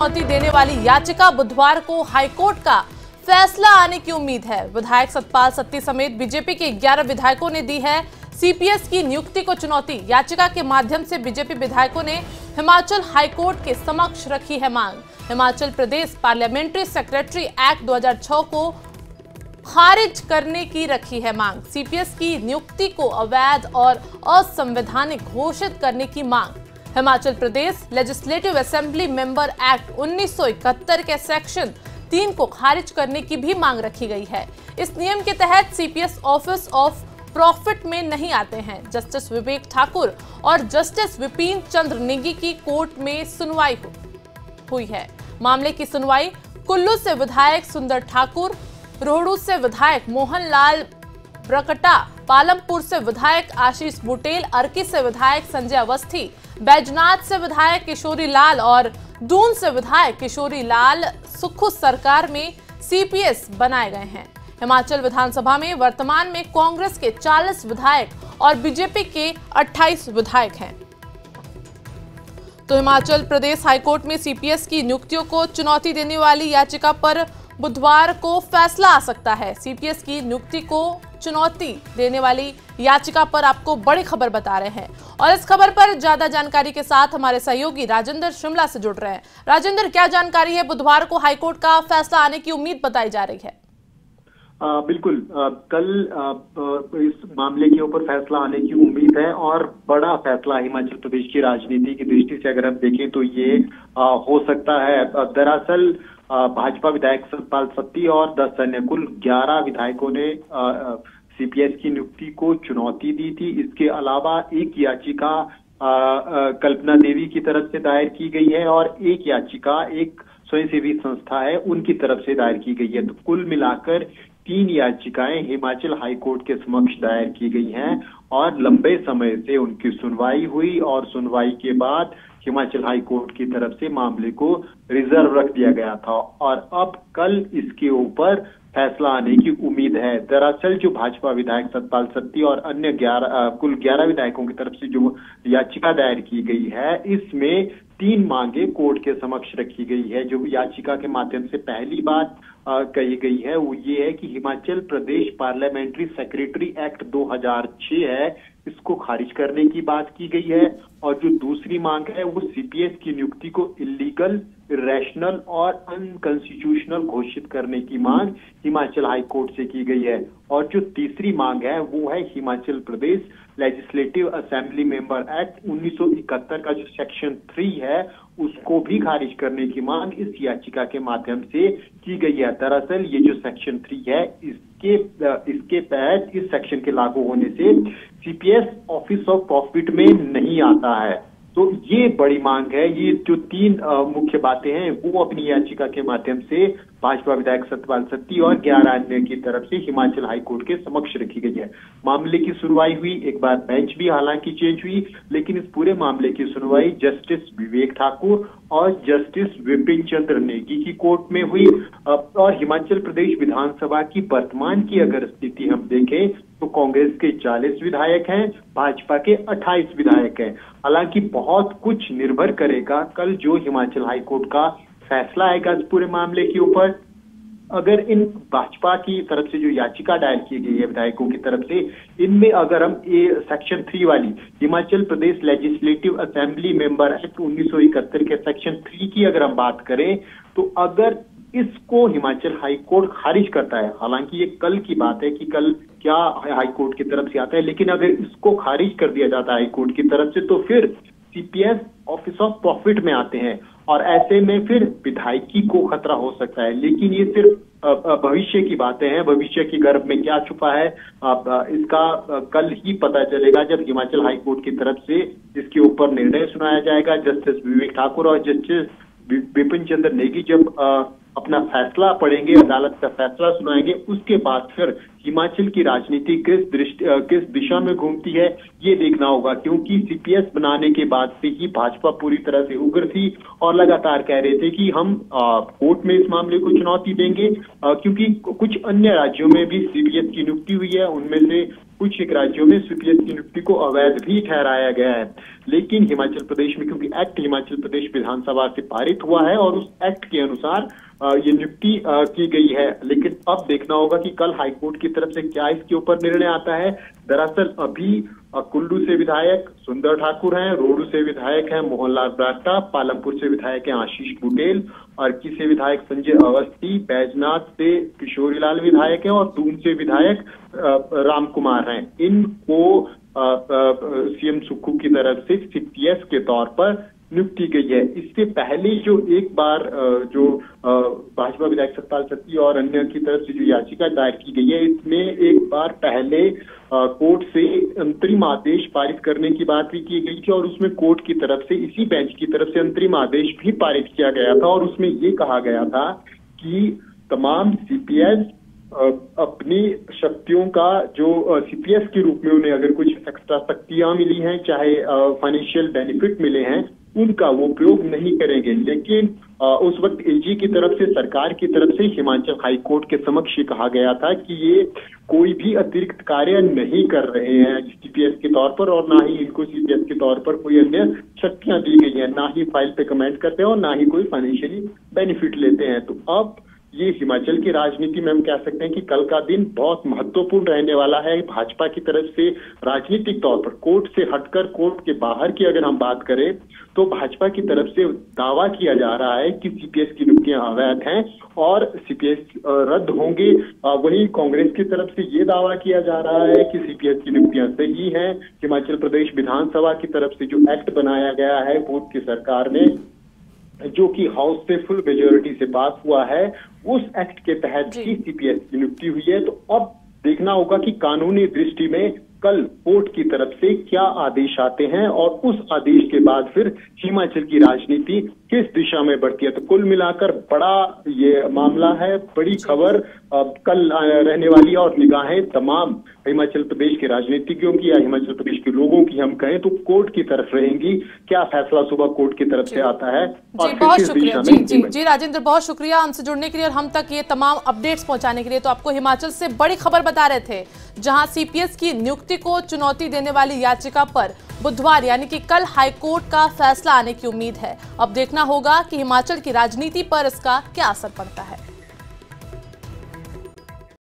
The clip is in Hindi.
चुनौती देने वाली याचिका बुधवार को हाईकोर्ट का फैसला आने की उम्मीद है। विधायक सतपाल सत्ती समेत बीजेपी के 11 विधायकों ने दी है सीपीएस की नियुक्ति को चुनौती। याचिका के माध्यम से बीजेपी विधायकों ने हिमाचल हाईकोर्ट के समक्ष रखी है मांग। Himachal Pradesh parliamentary secretary act 2006 को खारिज करने की रखी है मांग। सीपीएस की नियुक्ति को अवैध और असंवैधानिक घोषित करने की मांग। Himachal Pradesh legislative assembly member act 1971 के सेक्शन 3 को खारिज करने की भी मांग रखी गई है। इस नियम के तहत सीपीएस ऑफिस ऑफ प्रॉफिट में नहीं आते हैं। जस्टिस विवेक ठाकुर और जस्टिस विपिन चंद्र नेगी की कोर्ट में सुनवाई हुई है। मामले की सुनवाई कुल्लू से विधायक सुंदर ठाकुर, रोहडू से विधायक मोहन लाल ब्रकटा, पालमपुर से विधायक आशीष बुटेल, अर्की से विधायक संजय अवस्थी, बैजनाथ से विधायक किशोरी लाल और दून से विधायक किशोरी लाल सुक्खू सरकार में सीपीएस बनाए गए हैं। हिमाचल विधानसभा में वर्तमान में कांग्रेस के 40 विधायक और बीजेपी के 28 विधायक हैं। तो हिमाचल प्रदेश हाईकोर्ट में सीपीएस की नियुक्तियों को चुनौती देने वाली याचिका पर बुधवार को फैसला आ सकता है। सीपीएस की नियुक्ति को चुनौती देने वाली याचिका पर आपको बड़ी खबर बता रहे हैं और इस खबर पर ज्यादा जानकारी के साथ हमारे सहयोगी राजेंद्र शिमला से जुड़ रहे हैं। राजेंद्र, क्या जानकारी है? बुधवार को हाईकोर्ट का फैसला आने की उम्मीद बताई जा रही है। बिल्कुल, कल इस मामले के ऊपर फैसला आने की उम्मीद है और बड़ा फैसला हिमाचल प्रदेश की राजनीति की दृष्टि से अगर हम देखें तो ये हो सकता है। दरअसल भाजपा विधायक सतपाल सत्ती और 10 अन्य कुल 11 विधायकों ने सीपीएस की नियुक्ति को चुनौती दी थी। इसके अलावा एक याचिका कल्पना देवी की तरफ से दायर की गई है और एक याचिका एक स्वयंसेवी संस्था है उनकी तरफ से दायर की गई है। तो कुल मिलाकर 3 याचिकाएं हिमाचल हाईकोर्ट के समक्ष दायर की गई हैं और लंबे समय से उनकी सुनवाई हुई और सुनवाई के बाद हिमाचल हाईकोर्ट की तरफ से मामले को रिजर्व रख दिया गया था और अब कल इसके ऊपर फैसला आने की उम्मीद है। दरअसल जो भाजपा विधायक सतपाल सत्ती और अन्य कुल 11 विधायकों की तरफ से जो याचिका दायर की गई है, इसमें 3 मांगे कोर्ट के समक्ष रखी गई है। जो याचिका के माध्यम से पहली बात कही गई है वो ये है कि Himachal Pradesh parliamentary secretary act 2006 है, इसको खारिज करने की बात की गई है और जो दूसरी मांग है वो सीपीएस की नियुक्ति को इलीगल, इरेशनल और अनकॉन्स्टिट्यूशनल घोषित करने की मांग हिमाचल हाई कोर्ट से की गई है और जो तीसरी मांग है वो है Himachal Pradesh legislative assembly member act 1971 का जो सेक्शन 3 है उसको भी खारिज करने की मांग इस याचिका के माध्यम से की गई है। दरअसल ये जो सेक्शन 3 है इसके तहत इस सेक्शन के लागू होने से सीपीएस ऑफिस ऑफ प्रॉफिट में नहीं आता है। तो ये बड़ी मांग है। ये जो 3 मुख्य बातें हैं वो अपनी याचिका के माध्यम से भाजपा विधायक सतपाल सत्ती और 11 अन्य की तरफ से हिमाचल हाईकोर्ट के समक्ष रखी गई है। मामले की सुनवाई हुई, एक बार बेंच भी हालांकि चेंज हुई, लेकिन इस पूरे मामले की सुनवाई जस्टिस विवेक ठाकुर और जस्टिस विपिन चंद्र नेगी की कोर्ट में हुई। और हिमाचल प्रदेश विधानसभा की वर्तमान की अगर स्थिति हम देखें तो कांग्रेस के 40 विधायक हैं, भाजपा के 28 विधायक हैं। हालांकि बहुत कुछ निर्भर करेगा कल जो हिमाचल हाईकोर्ट का फैसला आएगा इस पूरे मामले के ऊपर। अगर इन भाजपा की तरफ से जो याचिका दायर की गई है विधायकों की तरफ से, इनमें अगर हम सेक्शन 3 वाली Himachal Pradesh legislative assembly member act 1971 के सेक्शन 3 की अगर हम बात करें तो अगर इसको हिमाचल हाईकोर्ट खारिज करता है, हालांकि ये कल की बात है कि कल क्या हाईकोर्ट की तरफ से आता है, लेकिन अगर इसको खारिज कर दिया जाता है हाईकोर्ट की तरफ से तो फिर सीपीएस ऑफिस ऑफ प्रॉफिट में आते हैं और ऐसे में फिर विधायकी को खतरा हो सकता है। लेकिन ये सिर्फ भविष्य की बातें हैं, भविष्य की गर्भ में क्या छुपा है इसका कल ही पता चलेगा जब हिमाचल हाईकोर्ट की तरफ से इसके ऊपर निर्णय सुनाया जाएगा। जस्टिस विवेक ठाकुर और जस्टिस विपिन चंद्र नेगी जब अपना फैसला पढ़ेंगे, अदालत का फैसला सुनाएंगे, उसके बाद फिर हिमाचल की राजनीति किस दिशा में घूमती है ये देखना होगा। क्योंकि सीपीएस बनाने के बाद से ही भाजपा पूरी तरह से उग्र थी और लगातार कह रहे थे कि हम कोर्ट में इस मामले को चुनौती देंगे, क्योंकि कुछ अन्य राज्यों में भी सीपीएस की नियुक्ति हुई है, उनमें से कुछ एक राज्यों में सीपीएस की नियुक्ति को अवैध भी ठहराया गया है। लेकिन हिमाचल प्रदेश में, क्योंकि एक्ट हिमाचल प्रदेश विधानसभा से पारित हुआ है और उस एक्ट के अनुसार ये नियुक्ति की गई है। लेकिन अब देखना होगा कि कल हाईकोर्ट की तरफ से क्या इसके ऊपर निर्णय आता है। दरअसल अभी कुल्लू से विधायक सुंदर ठाकुर हैं, रोहडू से विधायक हैं मोहनलाल ब्राक्टा, पालमपुर से विधायक हैं आशीष बुटेल, अर्की से विधायक संजय अवस्थी, बैजनाथ से किशोरीलाल विधायक हैं और दून से विधायक राम कुमार हैं। इनको सीएम सुक्खू की तरफ से सीपीएस के तौर पर नियुक्ति गई है। इससे पहले जो एक बार जो भाजपा विधायक सतपाल सत्ती और अन्य की तरफ से जो याचिका दायर की गई है, इसमें एक बार पहले कोर्ट से अंतरिम आदेश पारित करने की बात भी की गई थी और उसमें कोर्ट की तरफ से, इसी बेंच की तरफ से अंतरिम आदेश भी पारित किया गया था और उसमें ये कहा गया था कि तमाम सीपीएस अपनी शक्तियों का जो सीपीएस के रूप में उन्हें अगर कुछ एक्स्ट्रा शक्तियां मिली हैं, चाहे फाइनेंशियल बेनिफिट मिले हैं, उनका वो उपयोग नहीं करेंगे। लेकिन उस वक्त एजी की तरफ से, सरकार की तरफ से हिमाचल हाईकोर्ट के समक्ष कहा गया था कि ये कोई भी अतिरिक्त कार्य नहीं कर रहे हैं सीपीएस के तौर पर और ना ही इनको सीपीएस के तौर पर कोई अन्य शक्तियां दी गई हैं, ना ही फाइल पे कमेंट करते हैं और ना ही कोई फाइनेंशियली बेनिफिट लेते हैं। तो अब ये हिमाचल की राजनीति में हम कह सकते हैं कि कल का दिन बहुत महत्वपूर्ण रहने वाला है। भाजपा की तरफ से राजनीतिक तौर पर कोर्ट से हटकर कोर्ट के बाहर की अगर हम बात करें तो भाजपा की तरफ से दावा किया जा रहा है कि सीपीएस की नियुक्तियां अवैध हैं और सीपीएस रद्द होंगे। वहीं कांग्रेस की तरफ से ये दावा किया जा रहा है कि सीपीएस की नियुक्तियां सही हैं। हिमाचल प्रदेश विधानसभा की तरफ से जो एक्ट बनाया गया है पूर्व की सरकार ने, जो कि हाउस से फुल मेजोरिटी से पास हुआ है, उस एक्ट के तहत ही सीपीएस की नियुक्ति हुई है। तो अब देखना होगा कि कानूनी दृष्टि में कल कोर्ट की तरफ से क्या आदेश आते हैं और उस आदेश के बाद फिर हिमाचल की राजनीति किस दिशा में बढ़ती है। तो कुल मिलाकर बड़ा ये मामला है, बड़ी खबर कल रहने वाली है और निगाहें तमाम हिमाचल प्रदेश के राजनीतिज्ञों की या हिमाचल प्रदेश के लोगों की हम कहें तो कोर्ट की तरफ रहेंगी। क्या फैसला सुबह कोर्ट की तरफ से आता है और बहुत शुक्रिया जी राजेंद्र, बहुत शुक्रिया हमसे जुड़ने के लिए और हम तक ये तमाम अपडेट्स पहुंचाने के लिए। तो आपको हिमाचल से बड़ी खबर बता रहे थे, जहां सीपीएस की नियुक्ति को चुनौती देने वाली याचिका पर बुधवार यानी कि कल हाईकोर्ट का फैसला आने की उम्मीद है। अब देखना होगा कि हिमाचल की राजनीति पर इसका क्या असर पड़ता है।